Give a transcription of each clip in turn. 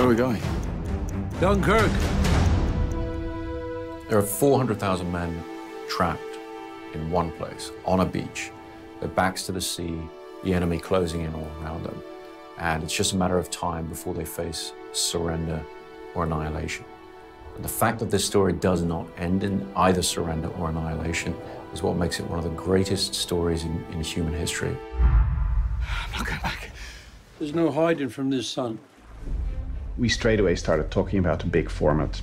Where are we going? Dunkirk. There are 400,000 men trapped in one place, on a beach. Their backs to the sea, the enemy closing in all around them. And it's just a matter of time before they face surrender or annihilation. And the fact that this story does not end in either surrender or annihilation is what makes it one of the greatest stories in human history. I'm not going back. There's no hiding from this sun. We straight away started talking about the big format.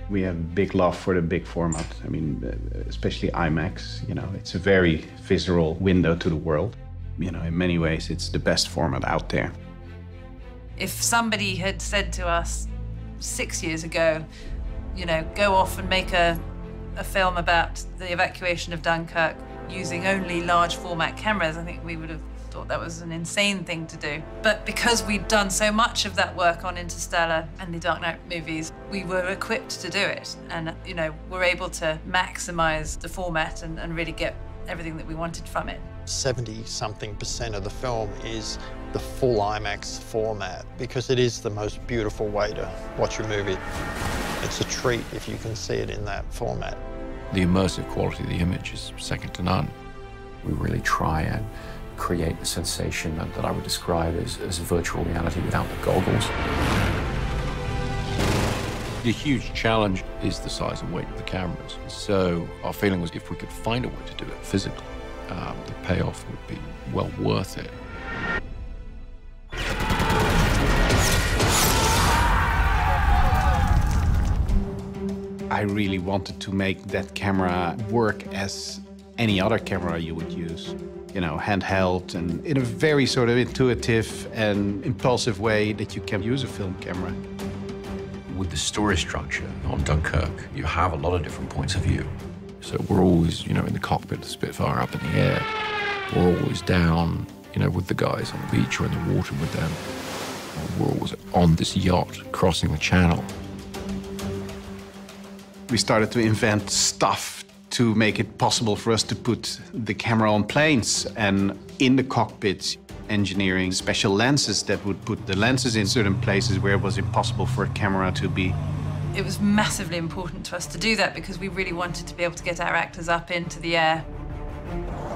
We have a big love for the big format. I mean, especially IMAX, you know, it's a very visceral window to the world. You know, in many ways, it's the best format out there. If somebody had said to us 6 years ago, you know, go off and make a film about the evacuation of Dunkirk using only large format cameras, I think we would have thought that was an insane thing to do. But because we'd done so much of that work on Interstellar and the Dark Knight movies, we were equipped to do it. And, you know, we're able to maximize the format and really get everything that we wanted from it. 70-something% of the film is the full IMAX format because it is the most beautiful way to watch a movie. It's a treat if you can see it in that format. The immersive quality of the image is second to none. We really try and create a sensation that I would describe as virtual reality without the goggles. The huge challenge is the size and weight of the cameras. So our feeling was if we could find a way to do it physically, the payoff would be well worth it. I really wanted to make that camera work as any other camera you would use. You know, handheld and in a very sort of intuitive and impulsive way that you can use a film camera. With the story structure on Dunkirk, you have a lot of different points of view. So we're always, you know, in the cockpit of the Spitfire up in the air. We're always down, you know, with the guys on the beach or in the water with them. We're always on this yacht crossing the channel. We started to invent stuff to make it possible for us to put the camera on planes and in the cockpits, engineering special lenses that would put the lenses in certain places where it was impossible for a camera to be. It was massively important to us to do that because we really wanted to be able to get our actors up into the air.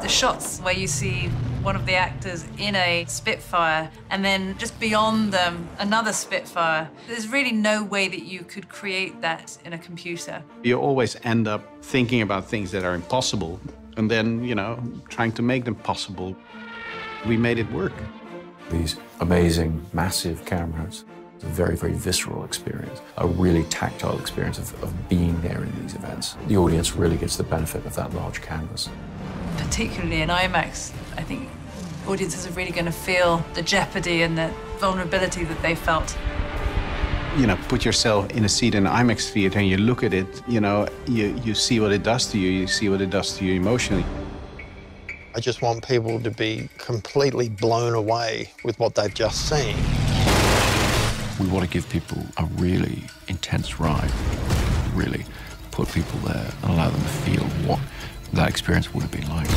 The shots where you see one of the actors in a Spitfire and then just beyond them, another Spitfire, there's really no way that you could create that in a computer. You always end up thinking about things that are impossible and then, you know, trying to make them possible. We made it work. These amazing, massive cameras, it's a very, very visceral experience, a really tactile experience of being there in these events. The audience really gets the benefit of that large canvas. Particularly in IMAX, I think audiences are really going to feel the jeopardy and the vulnerability that they felt. You know, put yourself in a seat in an IMAX theater and you look at it, you know, you see what it does to you, you see what it does to you emotionally. I just want people to be completely blown away with what they've just seen. We want to give people a really intense ride, really put people there and allow them to feel what that experience would have been like.